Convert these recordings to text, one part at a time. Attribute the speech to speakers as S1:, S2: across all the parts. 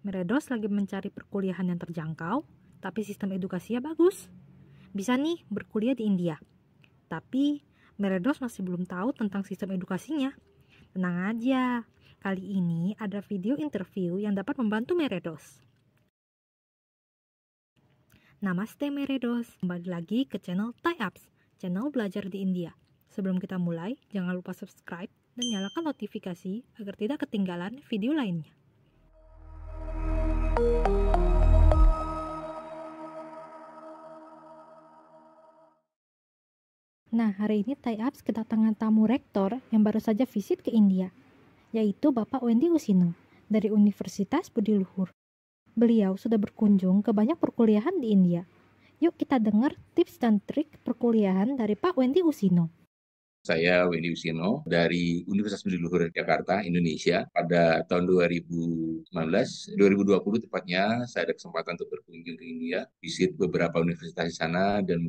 S1: Meredos lagi mencari perkuliahan yang terjangkau, tapi sistem edukasinya bagus. Bisa nih berkuliah di India. Tapi Meredos masih belum tahu tentang sistem edukasinya. Tenang aja, kali ini ada video interview yang dapat membantu Meredos. Namaste Meredos, kembali lagi ke channel Thai Apps, channel belajar di India. Sebelum kita mulai, jangan lupa subscribe dan nyalakan notifikasi agar tidak ketinggalan video lainnya. Nah, hari ini Thai Apps kedatangan tamu rektor yang baru saja visit ke India, yaitu Bapak Wendy Usino dari Universitas Budi Luhur. Beliau sudah berkunjung ke banyak perkuliahan di India. Yuk kita dengar tips dan trik perkuliahan dari Pak Wendy Usino.
S2: Saya Wendy Usino dari Universitas Budi Luhur Jakarta, Indonesia. Pada tahun 2020 tepatnya, saya ada kesempatan untuk berkunjung ke India, visit beberapa universitas di sana dan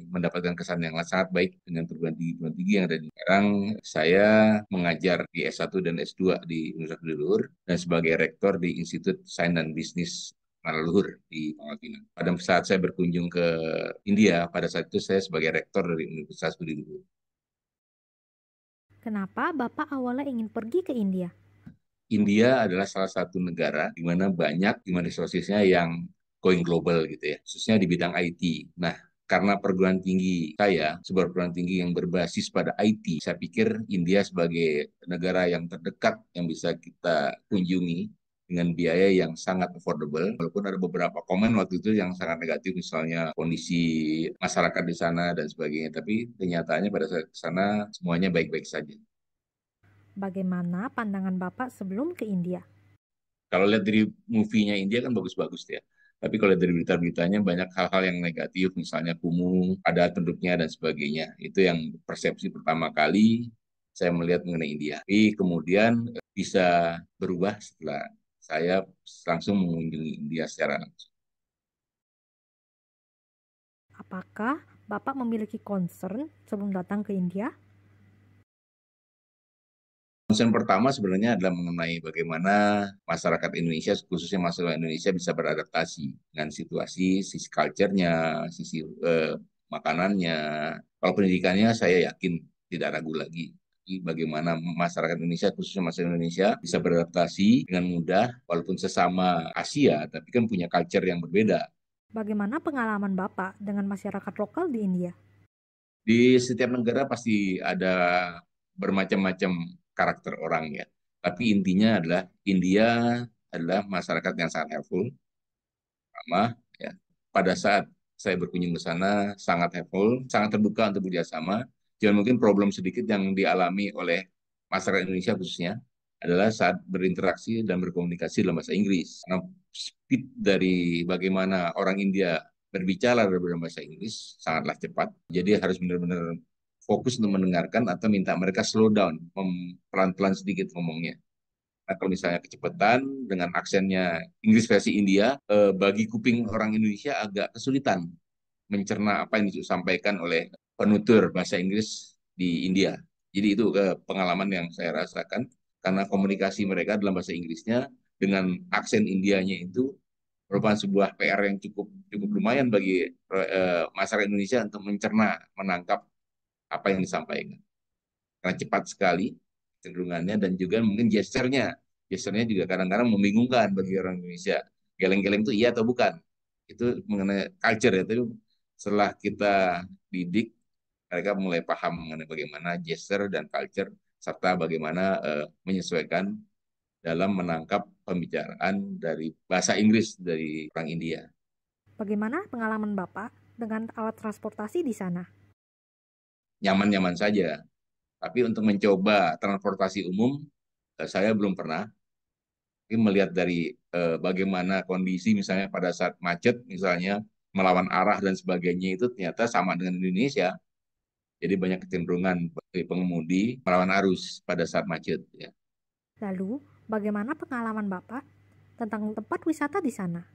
S2: mendapatkan kesan yang sangat baik dengan perguruan tinggi yang ada di sekarang. Saya mengajar di S1 dan S2 di Universitas Budi Luhur dan sebagai rektor di Institut Sains dan Bisnis Kuala Luhur di Pangkal Pinang. Pada saat saya berkunjung ke India, pada saat itu saya sebagai rektor dari Universitas Budi Luhur.
S1: Kenapa Bapak awalnya ingin pergi ke India?
S2: India adalah salah satu negara di mana banyak human resources-nya yang going global gitu ya, khususnya di bidang IT. Nah, karena perguruan tinggi saya, sebuah perguruan tinggi yang berbasis pada IT, saya pikir India sebagai negara yang terdekat yang bisa kita kunjungi dengan biaya yang sangat affordable. Walaupun ada beberapa komen waktu itu yang sangat negatif, misalnya kondisi masyarakat di sana dan sebagainya, tapi kenyataannya pada saat ke sana semuanya baik-baik saja.
S1: Bagaimana pandangan Bapak sebelum ke India?
S2: Kalau lihat dari movie-nya India kan bagus-bagus ya. Tapi kalau lihat dari berita-beritanya banyak hal-hal yang negatif, misalnya kumuh, ada penduduknya dan sebagainya. Itu yang persepsi pertama kali saya melihat mengenai India. Tapi kemudian bisa berubah setelah saya langsung mengunjungi India secara langsung.
S1: Apakah Bapak memiliki concern sebelum datang ke India?
S2: Concern pertama sebenarnya adalah mengenai bagaimana masyarakat Indonesia, khususnya masyarakat Indonesia bisa beradaptasi dengan situasi, sisi culture-nya, sisi makanannya. Kalau pendidikannya saya yakin tidak ragu lagi. Jadi bagaimana masyarakat Indonesia, khususnya masyarakat Indonesia, bisa beradaptasi dengan mudah, walaupun sesama Asia, tapi kan punya culture yang berbeda.
S1: Bagaimana pengalaman Bapak dengan masyarakat lokal di India?
S2: Di setiap negara pasti ada bermacam-macam karakter orang ya. Tapi intinya adalah India adalah masyarakat yang sangat helpful, ramah ya. Pada saat saya berkunjung ke sana sangat helpful, sangat terbuka untuk bekerjasama. Jangan mungkin problem sedikit yang dialami oleh masyarakat Indonesia khususnya adalah saat berinteraksi dan berkomunikasi dalam bahasa Inggris. Karena speed dari bagaimana orang India berbicara dalam bahasa Inggris sangatlah cepat. Jadi harus benar-benar fokus untuk mendengarkan atau minta mereka slow down, pelan-pelan sedikit ngomongnya. Nah, kalau misalnya kecepatan dengan aksennya Inggris versi India, bagi kuping orang Indonesia agak kesulitan mencerna apa yang disampaikan oleh penutur bahasa Inggris di India. Jadi itu pengalaman yang saya rasakan karena komunikasi mereka dalam bahasa Inggrisnya dengan aksen Indianya itu merupakan sebuah PR yang cukup cukup lumayan bagi masyarakat Indonesia untuk mencerna, menangkap apa yang disampaikan. Karena cepat sekali cenderungannya dan juga mungkin gesturnya juga kadang-kadang membingungkan bagi orang Indonesia. Geleng-geleng itu iya atau bukan? Itu mengenai culture ya. Tapi setelah kita didik, mereka mulai paham mengenai bagaimana gesture dan culture serta bagaimana menyesuaikan dalam menangkap pembicaraan dari bahasa Inggris dari orang India.
S1: Bagaimana pengalaman Bapak dengan alat transportasi di sana?
S2: Nyaman-nyaman saja. Tapi untuk mencoba transportasi umum, saya belum pernah. Tapi melihat dari bagaimana kondisi misalnya pada saat macet, misalnya melawan arah dan sebagainya itu ternyata sama dengan Indonesia. Jadi banyak kecenderungan bagi pengemudi melawan arus pada saat macet. Ya.
S1: Lalu, bagaimana pengalaman Bapak tentang tempat wisata di sana?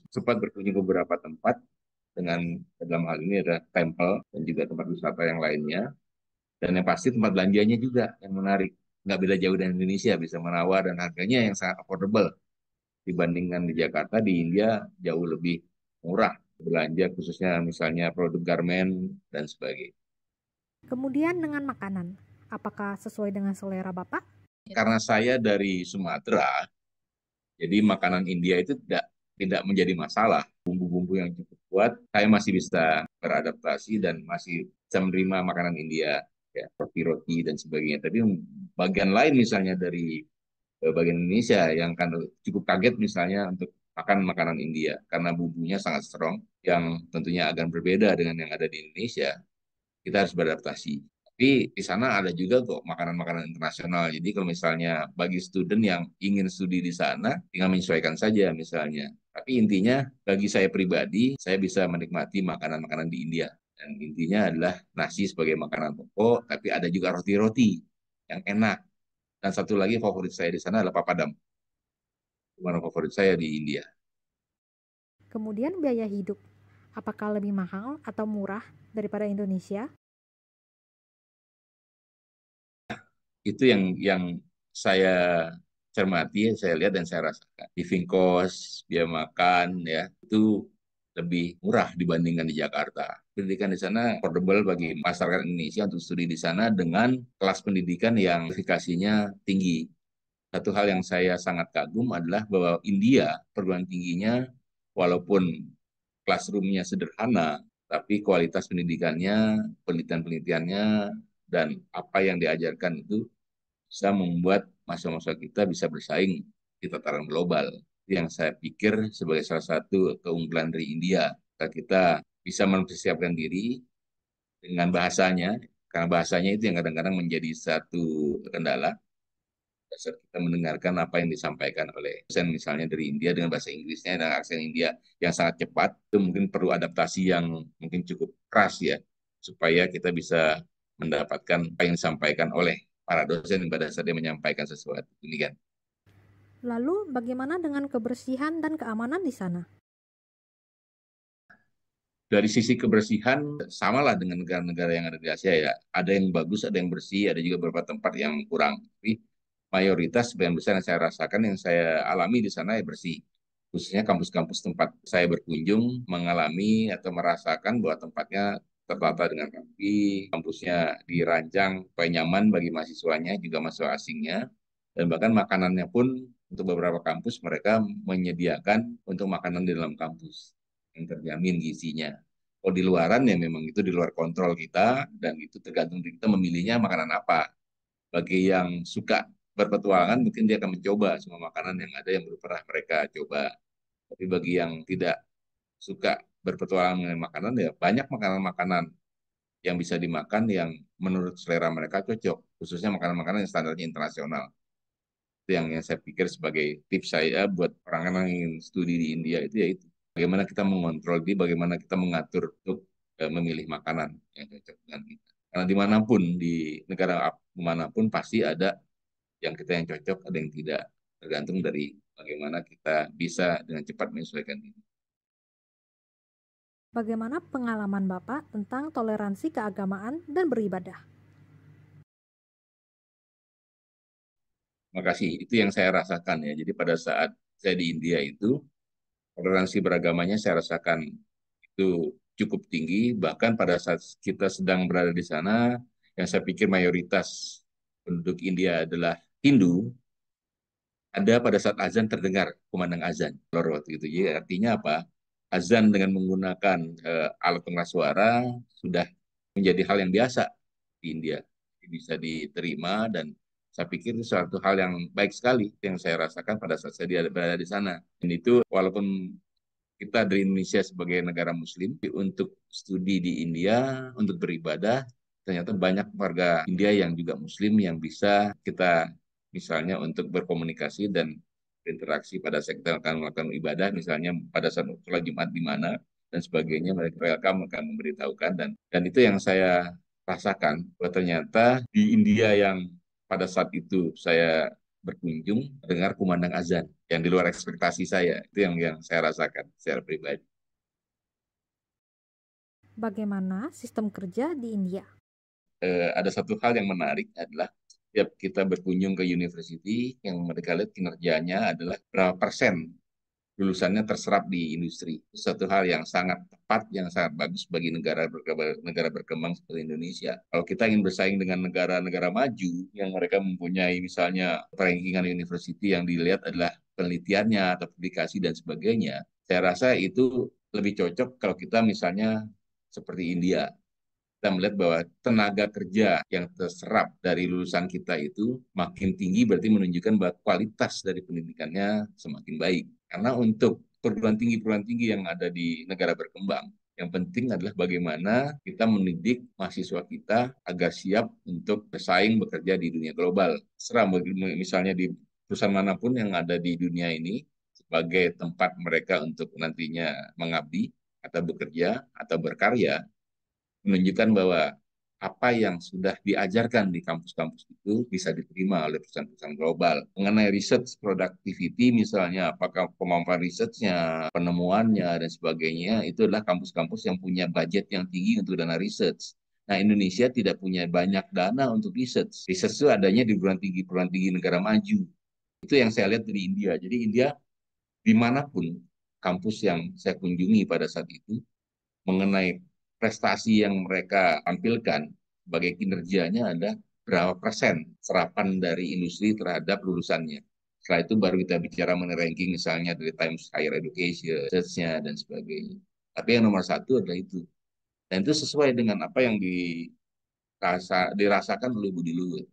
S2: Sempat berkunjung ke beberapa tempat dengan dalam hal ini ada temple dan juga tempat wisata yang lainnya. Dan yang pasti tempat belanjanya juga yang menarik. nggak beda jauh dengan Indonesia, bisa menawar dan harganya yang sangat affordable dibandingkan di Jakarta. Di India jauh lebih murah belanja, khususnya misalnya produk garmen dan sebagainya.
S1: Kemudian dengan makanan, apakah sesuai dengan selera Bapak?
S2: Karena saya dari Sumatera, jadi makanan India itu tidak menjadi masalah. Bumbu-bumbu yang cukup kuat, saya masih bisa beradaptasi dan masih bisa menerima makanan India, ya, roti-roti dan sebagainya. Tapi bagian lain misalnya dari bagian Indonesia yang kan cukup kaget misalnya untuk makan makanan India karena bumbunya sangat strong, yang tentunya akan berbeda dengan yang ada di Indonesia. Kita harus beradaptasi. Tapi di sana ada juga kok makanan-makanan internasional. Jadi kalau misalnya bagi student yang ingin studi di sana, tinggal menyesuaikan saja misalnya. Tapi intinya bagi saya pribadi, saya bisa menikmati makanan-makanan di India. Dan intinya adalah nasi sebagai makanan pokok, tapi ada juga roti-roti yang enak. Dan satu lagi favorit saya di sana adalah papadam. Makanan favorit saya di India.
S1: Kemudian biaya hidup, apakah lebih mahal atau murah daripada Indonesia?
S2: Itu yang saya cermati, saya lihat dan saya rasakan. Living cost, biaya makan, ya itu lebih murah dibandingkan di Jakarta. Pendidikan di sana affordable bagi masyarakat Indonesia untuk studi di sana dengan kelas pendidikan yang kualifikasinya tinggi. Satu hal yang saya sangat kagum adalah bahwa India perguruan tingginya walaupun classroom-nya sederhana, tapi kualitas pendidikannya, penelitian-penelitiannya, dan apa yang diajarkan itu bisa membuat mahasiswa kita bisa bersaing di tataran global. Yang saya pikir sebagai salah satu keunggulan dari India. Kita bisa mempersiapkan diri dengan bahasanya, karena bahasanya itu yang kadang-kadang menjadi satu kendala. Saat kita mendengarkan apa yang disampaikan oleh dosen misalnya dari India dengan bahasa Inggrisnya dan aksen India yang sangat cepat, itu mungkin perlu adaptasi yang mungkin cukup keras ya, supaya kita bisa mendapatkan apa yang disampaikan oleh para dosen pada saat dia menyampaikan sesuatu. Demikian.
S1: Lalu bagaimana dengan kebersihan dan keamanan di sana?
S2: Dari sisi kebersihan, samalah dengan negara-negara yang ada di Asia ya. Ada yang bagus, ada yang bersih, ada juga beberapa tempat yang kurang. Tapi mayoritas sebagian besar yang saya rasakan, yang saya alami di sana ya bersih. Khususnya kampus-kampus tempat saya berkunjung, mengalami atau merasakan bahwa tempatnya tertata dengan rapi, kampusnya dirancang supaya nyaman bagi mahasiswanya, juga mahasiswa asingnya, dan bahkan makanannya pun untuk beberapa kampus mereka menyediakan untuk makanan di dalam kampus yang terjamin gizinya. Kalau di luaran ya memang itu di luar kontrol kita dan itu tergantung kita memilihnya makanan apa. Bagi yang suka berpetualangan mungkin dia akan mencoba semua makanan yang ada yang belum pernah mereka coba. Tapi bagi yang tidak suka berpetualangan dengan makanan ya banyak makanan-makanan yang bisa dimakan yang menurut selera mereka cocok. Khususnya makanan-makanan yang standarnya internasional. Itu yang saya pikir sebagai tips saya buat orang-orang yang ingin studi di India itu ya itu. Bagaimana kita mengontrol diri, bagaimana kita mengatur untuk memilih makanan yang cocok dengan kita. Karena dimanapun, di negara manapun pasti ada yang kita yang cocok, ada yang tidak. Tergantung dari bagaimana kita bisa dengan cepat menyesuaikan diri.
S1: Bagaimana pengalaman Bapak tentang toleransi keagamaan dan beribadah?
S2: Terima kasih. Itu yang saya rasakan ya. Jadi pada saat saya di India itu, toleransi beragamanya saya rasakan itu cukup tinggi. Bahkan pada saat kita sedang berada di sana, yang saya pikir mayoritas penduduk India adalah Hindu, ada pada saat azan terdengar kumandang azan. Waktu itu. Jadi artinya apa? Azan dengan menggunakan alat pengeras suara sudah menjadi hal yang biasa di India. Bisa diterima dan saya pikir itu suatu hal yang baik sekali yang saya rasakan pada saat saya berada di sana. Dan itu walaupun kita dari Indonesia sebagai negara Muslim untuk studi di India, untuk beribadah, ternyata banyak warga India yang juga Muslim yang bisa kita misalnya untuk berkomunikasi dan berinteraksi pada saat kita akan melakukan ibadah, misalnya pada saat sholat Jumat di mana dan sebagainya, mereka akan memberitahukan dan itu yang saya rasakan bahwa ternyata di India yang pada saat itu saya berkunjung dengar kumandang azan yang di luar ekspektasi saya. Itu yang saya rasakan secara pribadi.
S1: Bagaimana sistem kerja di India?
S2: Ada satu hal yang menarik adalah Setiap kita berkunjung ke university, yang mereka lihat kinerjanya adalah berapa persen lulusannya terserap di industri. Itu satu hal yang sangat tepat, yang sangat bagus bagi negara berkembang seperti Indonesia. Kalau kita ingin bersaing dengan negara-negara maju yang mereka mempunyai misalnya rankingan university yang dilihat adalah penelitiannya atau publikasi dan sebagainya, saya rasa itu lebih cocok kalau kita misalnya seperti India. Kita melihat bahwa tenaga kerja yang terserap dari lulusan kita itu makin tinggi, berarti menunjukkan bahwa kualitas dari pendidikannya semakin baik. Karena untuk perguruan tinggi yang ada di negara berkembang, yang penting adalah bagaimana kita mendidik mahasiswa kita agar siap untuk bersaing bekerja di dunia global. Serah misalnya di perusahaan manapun yang ada di dunia ini sebagai tempat mereka untuk nantinya mengabdi atau bekerja atau berkarya, menunjukkan bahwa apa yang sudah diajarkan di kampus-kampus itu bisa diterima oleh perusahaan-perusahaan global. Mengenai research productivity misalnya, apakah kemampuan risetnya, penemuannya, dan sebagainya, itu adalah kampus-kampus yang punya budget yang tinggi untuk dana research. Nah, Indonesia tidak punya banyak dana untuk research. Research itu adanya di perguruan tinggi negara maju. Itu yang saya lihat dari India. Jadi India, dimanapun kampus yang saya kunjungi pada saat itu, mengenai prestasi yang mereka tampilkan sebagai kinerjanya ada berapa persen serapan dari industri terhadap lulusannya. Setelah itu baru kita bicara mengenai ranking misalnya dari Times Higher Education, research-nya, dan sebagainya. Tapi yang nomor satu adalah itu. Dan itu sesuai dengan apa yang dirasakan oleh Budi Luhur.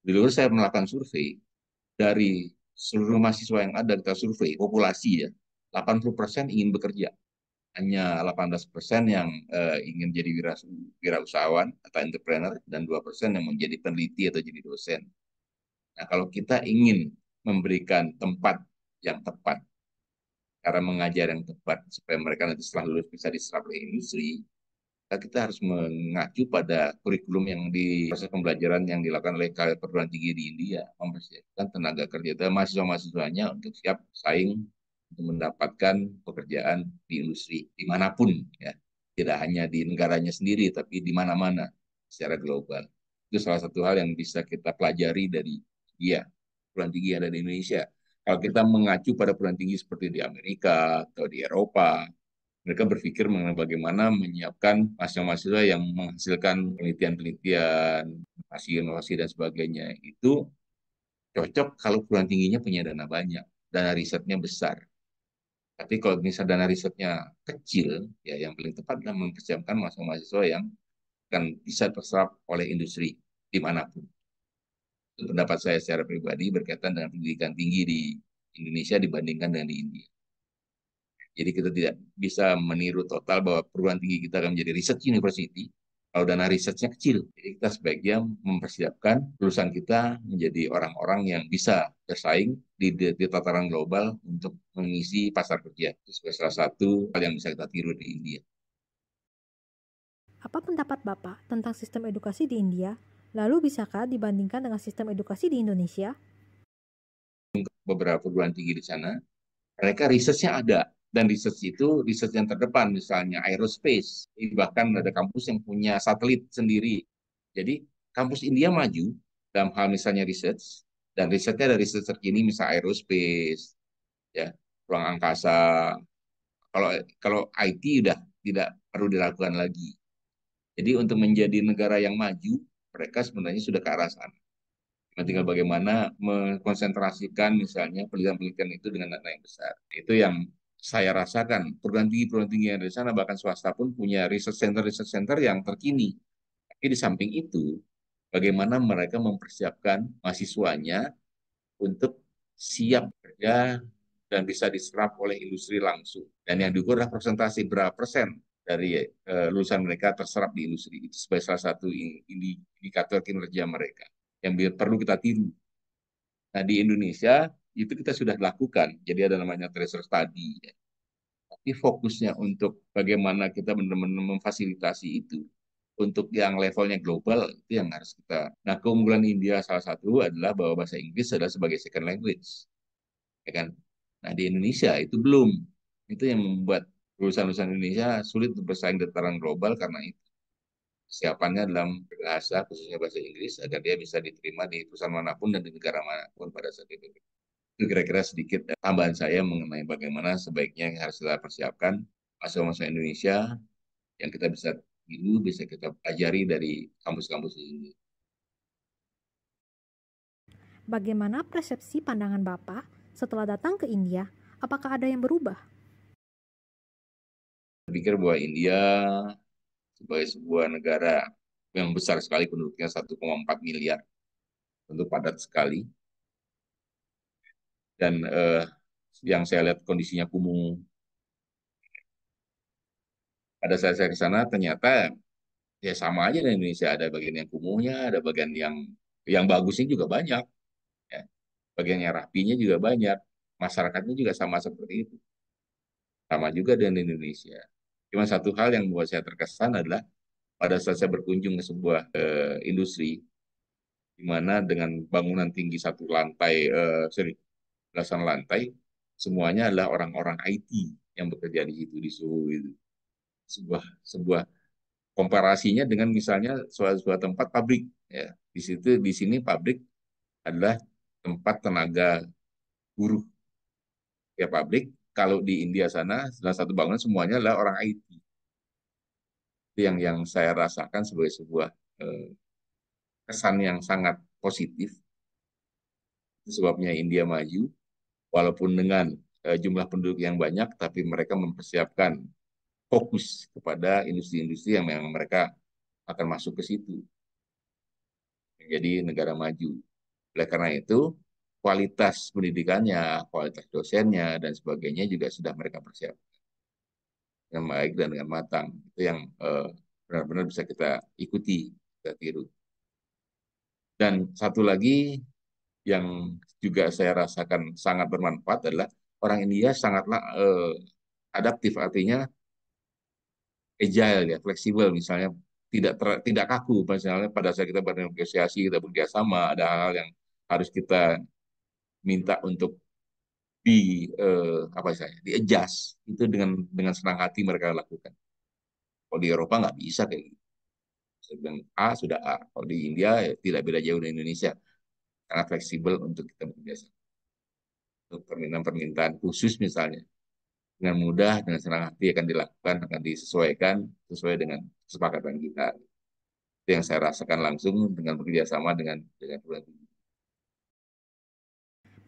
S2: Budi Luhur saya melakukan survei dari seluruh mahasiswa yang ada, kita survei populasi ya, 80% ingin bekerja, hanya 18% yang ingin jadi wirausahawan atau entrepreneur, dan 2% yang menjadi peneliti atau jadi dosen. Nah, kalau kita ingin memberikan tempat yang tepat, cara mengajar yang tepat, supaya mereka nanti setelah lulus bisa diserap oleh industri, kita harus mengacu pada kurikulum yang di proses pembelajaran yang dilakukan oleh perguruan tinggi di India, mempersiapkan tenaga kerja dan mahasiswa-mahasiswanya untuk siap saing untuk mendapatkan pekerjaan di industri dimanapun, ya, tidak hanya di negaranya sendiri tapi di mana-mana secara global. Itu salah satu hal yang bisa kita pelajari dari dia perguruan tinggi yang ada di Indonesia. Kalau kita mengacu pada perguruan tinggi seperti di Amerika atau di Eropa, mereka berpikir mengenai bagaimana menyiapkan mahasiswa-mahasiswa yang menghasilkan penelitian-penelitian, inovasi dan sebagainya. Itu cocok kalau perguruan tingginya punya dana banyak, dana risetnya besar. Tapi kalau misalnya dana risetnya kecil, ya yang paling tepat adalah mempersiapkan mahasiswa-mahasiswa yang akan bisa terserap oleh industri dimanapun. Itu pendapat saya secara pribadi berkaitan dengan pendidikan tinggi di Indonesia dibandingkan dengan di India. Jadi kita tidak bisa meniru total bahwa perguruan tinggi kita akan menjadi research university kalau dana risetnya kecil. Jadi kita sebaiknya mempersiapkan lulusan kita menjadi orang-orang yang bisa bersaing di tataran global untuk mengisi pasar kerja. Itu sebagai salah satu hal yang bisa kita tiru di India.
S1: Apa pendapat Bapak tentang sistem edukasi di India? Lalu bisakah dibandingkan dengan sistem edukasi di Indonesia?
S2: Beberapa perguruan tinggi di sana, mereka risetnya ada. Dan research itu research yang terdepan, misalnya aerospace. Bahkan ada kampus yang punya satelit sendiri. Jadi kampus India maju dalam hal misalnya research, dan risetnya ada research terkini misalnya aerospace, ya, ruang angkasa. Kalau kalau IT udah tidak perlu dilakukan lagi. Jadi untuk menjadi negara yang maju, mereka sebenarnya sudah ke arah sana. Tinggal bagaimana mengkonsentrasikan misalnya penelitian-penelitian itu dengan dana yang besar. Itu yang saya rasakan. Perguruan tinggi yang ada di sana, bahkan swasta pun punya research center yang terkini. Tapi di samping itu, bagaimana mereka mempersiapkan mahasiswanya untuk siap kerja dan bisa diserap oleh industri langsung. Dan yang diukur adalah persentase berapa persen dari lulusan mereka terserap di industri. Itu sebagai salah satu indikator kinerja mereka yang perlu kita tiru. Nah, di Indonesia itu kita sudah lakukan. Jadi ada namanya tracer study. Tapi fokusnya untuk bagaimana kita benar-benar memfasilitasi itu untuk yang levelnya global, itu yang harus kita. Nah, keunggulan India salah satu adalah bahwa bahasa Inggris adalah sebagai second language, ya kan? Nah, di Indonesia itu belum. Itu yang membuat lulusan-lulusan Indonesia sulit untuk bersaing di tataran global karena itu. Kesiapannya dalam bahasa, khususnya bahasa Inggris, agar dia bisa diterima di perusahaan manapun dan di negara manapun pada saat itu. Itu kira-kira sedikit tambahan saya mengenai bagaimana sebaiknya yang harus kita persiapkan mahasiswa Indonesia yang kita bisa tiru, bisa kita pelajari dari kampus-kampus ini.
S1: Bagaimana persepsi pandangan Bapak setelah datang ke India? Apakah ada yang berubah?
S2: Saya pikir bahwa India sebagai sebuah negara yang besar sekali, penduduknya 1,4 miliar, tentu padat sekali. Dan yang saya lihat kondisinya kumuh. Pada saat saya ke sana ternyata ya sama aja dengan Indonesia, ada bagian yang kumuhnya, ada bagian yang bagusnya juga banyak, ya. Bagian yang rapinya juga banyak, masyarakatnya juga sama seperti itu, sama juga dengan Indonesia. Cuma satu hal yang membuat saya terkesan adalah pada saat saya berkunjung ke sebuah industri, di mana dengan bangunan tinggi satu lantai, belasan lantai, semuanya adalah orang-orang IT yang bekerja di situ, di suhu itu. Sebuah sebuah komparasinya dengan misalnya suatu tempat pabrik, ya. Di sini pabrik adalah tempat tenaga buruh, ya. Pabrik kalau di India sana salah satu bangunan semuanya adalah orang IT. Itu yang saya rasakan sebagai sebuah eh, kesan yang sangat positif. Itu sebabnya India maju walaupun dengan jumlah penduduk yang banyak, tapi mereka mempersiapkan fokus kepada industri-industri yang memang mereka akan masuk ke situ menjadi negara maju. Oleh karena itu, kualitas pendidikannya, kualitas dosennya, dan sebagainya juga sudah mereka persiapkan dengan baik dan dengan matang. Itu yang benar-benar bisa kita ikuti, kita tiru. Dan satu lagi yang juga saya rasakan sangat bermanfaat adalah orang India sangatlah adaptif, artinya agile, ya, fleksibel. Misalnya tidak kaku, misalnya pada saat kita bernegosiasi, kita bekerjasama, ada hal-hal yang harus kita minta untuk apa saya di adjust, itu dengan senang hati mereka lakukan. Kalau di Eropa nggak bisa kayak gitu. Saya bilang A sudah A. Kalau di India ya, tidak beda jauh dari Indonesia, karena fleksibel untuk kita bekerja sama. Untuk permintaan-permintaan khusus misalnya, dengan mudah, dengan senang hati akan dilakukan, akan disesuaikan sesuai dengan kesepakatan kita. Itu yang saya rasakan langsung dengan bekerja sama dengan bulan.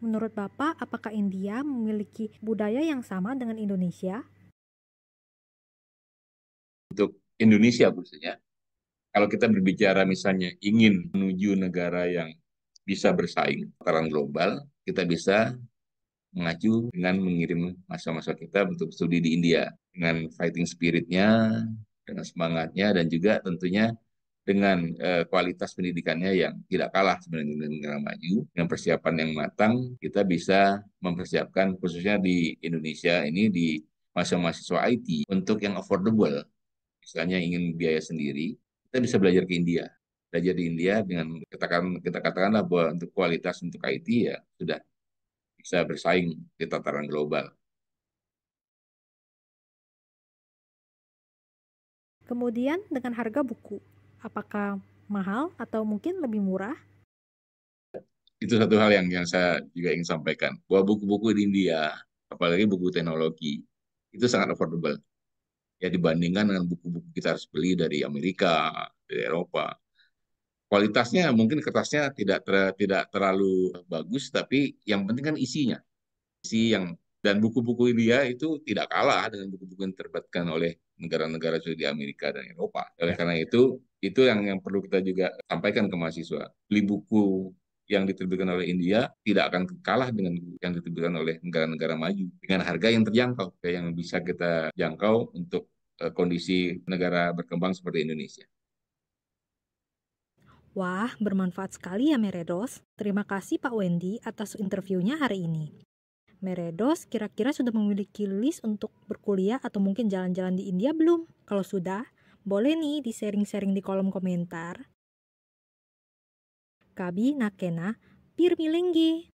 S1: Menurut Bapak, apakah India memiliki budaya yang sama dengan Indonesia?
S2: Untuk Indonesia khususnya, kalau kita berbicara misalnya ingin menuju negara yang bisa bersaing tataran global, kita bisa mengacu dengan mengirim mahasiswa-mahasiswa kita untuk studi di India dengan fighting spiritnya, dengan semangatnya, dan juga tentunya dengan kualitas pendidikannya yang tidak kalah sebenarnya dengan negara maju. Dengan persiapan yang matang, kita bisa mempersiapkan khususnya di Indonesia ini di mahasiswa-mahasiswa IT untuk yang affordable. Misalnya ingin biaya sendiri, kita bisa belajar ke India. Belajar di India dengan kita katakanlah bahwa untuk kualitas untuk IT ya sudah bisa bersaing di tataran global.
S1: Kemudian dengan harga buku, apakah mahal atau mungkin lebih murah?
S2: Itu satu hal yang saya juga ingin sampaikan, bahwa buku-buku di India, apalagi buku teknologi, itu sangat affordable. Ya dibandingkan dengan buku-buku kita harus beli dari Amerika, dari Eropa. Kualitasnya mungkin kertasnya tidak terlalu bagus, tapi yang penting kan isinya. Dan buku-buku India itu tidak kalah dengan buku-buku yang diterbitkan oleh negara-negara seperti di Amerika dan Eropa. Oleh karena itu yang perlu kita juga sampaikan ke mahasiswa. Beli buku yang diterbitkan oleh India tidak akan kalah dengan yang diterbitkan oleh negara-negara maju dengan harga yang terjangkau, yang bisa kita jangkau untuk kondisi negara berkembang seperti Indonesia.
S1: Wah, bermanfaat sekali ya Meredos. Terima kasih Pak Wendy atas interviewnya hari ini. Meredos kira-kira sudah memiliki list untuk berkuliah atau mungkin jalan-jalan di India belum? Kalau sudah, boleh nih di-sharing-sharing di kolom komentar. Kabi nakena pirmilengge.